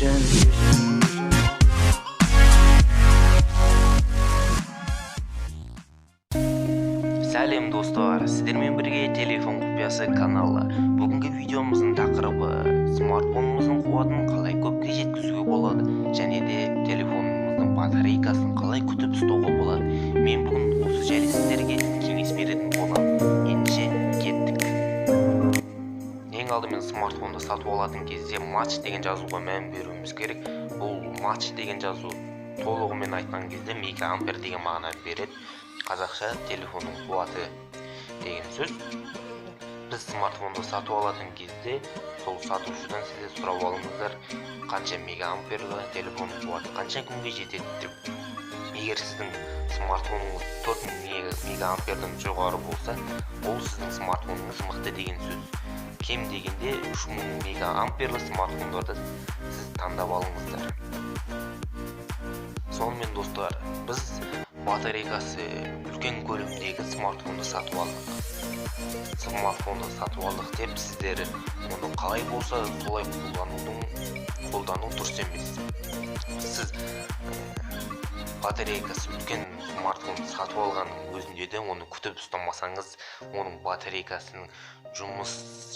Сәлем достар, сіздермен бірге телефон құпиясы каналы. Бүгінгі видеомыздың тақырыбы смартфонымыздың қуатын қалай көпке жеткізуге болады және де телефонымыздың батарейкасын қалай күтіп ұстауға болады. Мен бүгін осы жайлы сіздерге кеңес беретін боламын. Ендеше кеттік. Ең алдымен смартфонды сатып алатын кезде матч деген жазуға мән беруіміз керек. Бұл матч деген жазу толығымен айтқан кезде мегаампер деген мағына береді. Қазақша телефонның қуаты деген сөз. Біз смартфонды сатып алатын кезде сол сатушыдан сізде сұрап алыңыздар, қанша мегаамперлі телефонның қуаты қанша күнге жетеді деп. Егер сіздің смартфоныңыз 4000 мегаамперден жоғары болса, ол сіздің смартфоныңыз мықты деген сөз. Кем дегенде 3000 мегаамперлі смартфондарды сіз таңдап алыңыздар. Сонымен достар, біз батарейкасы үлкен көлемдегі смартфонды сатып алдық. Смартфонды сатып алдық деп сіздер оны қалай болса солай қолдану дұрыс емес. Сіз батарейкасы үлкен смартфонды сатып алғанның өзінде де оны күтіп ұстамасаңыз, оның батарейкасының жұмыс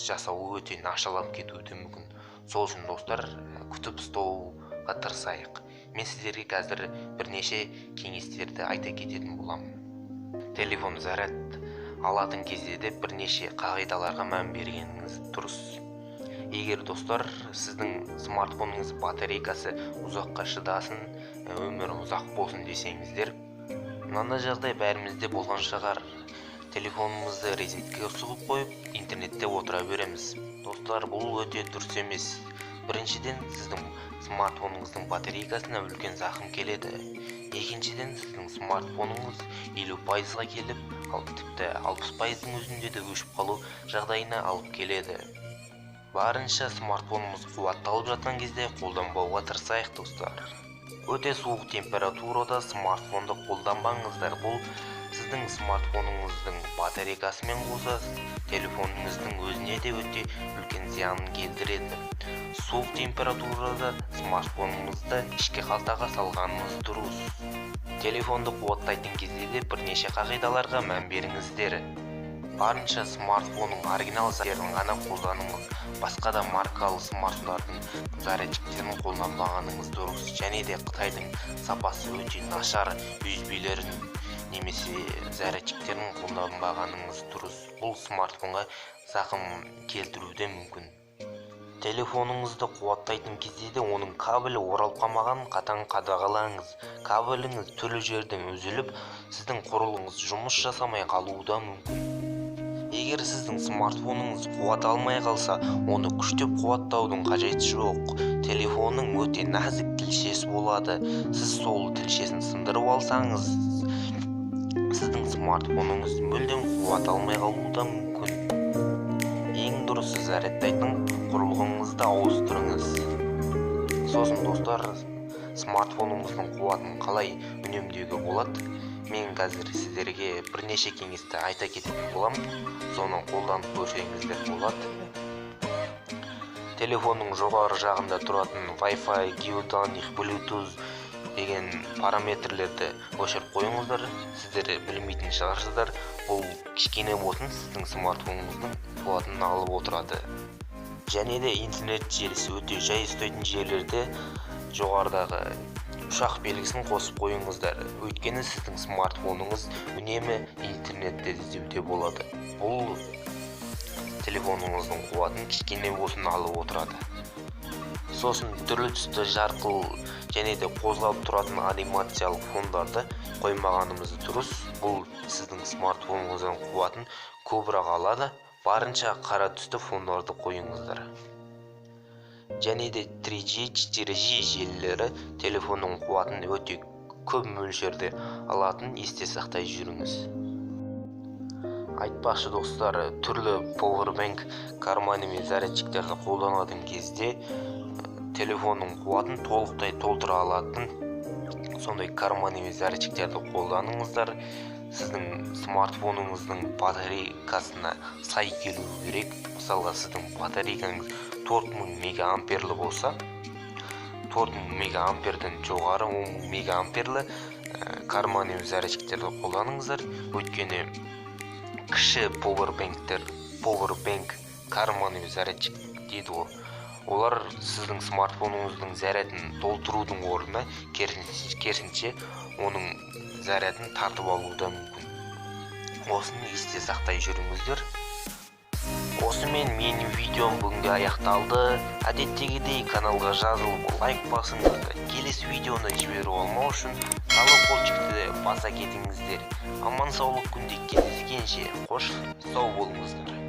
жасауы өте нашарлап кетуі мүмкін. Сол үшін достар, күтіп ұстауға тырысайық. Мен сіздерге қазір бірнеше кеңестерді айта кететін боламын. Телефон заряд алатын кезде де бірнеше қағидаларға мән бергеніңіз дұрыс. Егер достар, сіздің смартфоныңыз батарейкасы ұзаққа шыдасын, өмірі ұзақ болсын десеңіздер, мынандай жағдай бәрімізде болған шығар. Телефонымызды розеткаға сұғып қойып, интернетте отыра береміз. Достар, бұл өте дұрыс емес. Біріншіден, сіздің смартфоныңыздың батарейкасына үлкен зақым келеді. Екіншіден, сіздің смартфоныңыз 50%-ға келіп, тіпті 60%-ның өзінде де өшіп қалу жағдайына алып келеді. Барынша смартфонымыз қуатталып жатқан кезде қолданбауға тырысайық достар. Өте суық температурада смартфонды қолданбаңыздар. Бұл сіздің смартфоныңыздың батарейкасымен қоса телефоныңыздың өзіне де өте үлкен зиянын келтіреді. Суық температурада смартфоныңызды ішкі қалтаға салғаныңыз дұрыс. Телефонды қуаттайтын кезде де бірнеше қағидаларға мән беріңіздер. Барынша смартфонның оригинал зарядын ғана қолданыңыз. Басқа да маркалы смартфондардың зарядчиктерін қолданбағаныңыз дұрыс. Және де Қытайдың сапасы өте нашар USB-лерін немесе зарядчиктерін қолданбағаныңыз дұрыс. Бұл смартфонға зақым келтіруі мүмкін. Телефоныңызды қуаттайтын кезде де оның кабелі оралып қалмағанын қатаң қадағалаңыз. Кабеліңіз түрлі жерден үзіліп, сіздің құрылғыңыз жұмыс жасамай қалуы да мүмкін. Егер сіздің смартфоныңыз қуат алмай қалса, оны күштеп қуаттаудың қажеті жоқ. Телефонның өте нәзік тілшесі болады. Сіз сол тілшесін сындырып алсаңыз, сіздің смартфоныңыз мүлдем қуат алмай қалуы да мүмкін. Ең дұрысы зарядтайтын құрылғыңызды ауыстырыңыз. Сосын достар, смартфоныңыздың қуатын қалай үнемдеуге болады? Мен қазір сіздерге бірнеше кеңесті айта кететін боламын. Соны қолданып көрсеңіздер болады. Телефонның жоғары жағында тұратын Wi-Fi, геоданих, Bluetooth деген параметрлерді өшіріп қойыңыздар. Сіздер білмейтін шығарсыздар. Бұл кішкене болсын сіздің смартфоныңыздың қуатын алып отырады. Және де интернет желісі өте жай ұстайтын жерлерде жоғарыдағы ұшақ белгісін қосып қойыңыздар. Өйткені сіздің смартфоныңыз үнемі интернетте іздеуде болады. Бұл телефоныңыздың қуатын кішкене болсын алып отырады. Сосын түрлі түсті жарқыл және де қозғалып тұратын анимациялық фондарды қоймағанымыз дұрыс. Бұл сіздің смартфоныңыздың қуатын көбірек алады. Барынша қара түсті фондарды қойыңыздар. Және де 3G, 4G желілері телефонның қуатын өте көп мөлшерде алатын есте сақтай жүріңіз. Айтпақшы достар, түрлі powerbank, карманы мен зарядчиктерді қолданатын кезде телефонның қуатын толықтай толтыра алатын сондай карманы мен зарядчиктерді қолданыңыздар. Сіздің смартфоныңыздың батарейкасына сай келу керек. Мысалға, сіздің батарейкаңыз 4000 мегаамперлі болса, 4 мегаамперден жоғары 10 мегаамперлі карманный зарядчиктерді қолданыңыздар. Өйткені кіші powerbank карманный зарядчик дейді ол. Олар сіздің смартфоныңыздың зарядын толтырудың орнына керісінше оның зарядын тартып алуы мүмкін. Осыны есте сақтай жүріңіздер. Осымен менің видеом бүгінге аяқталды. Әдеттегідей каналға жазылып лайк басыңыздар. Келесі видеоны жіберіп алмау үшін колокольчикті баса кетіңіздер. Аман саулық күнде кездескенше қош сау болыңыздар.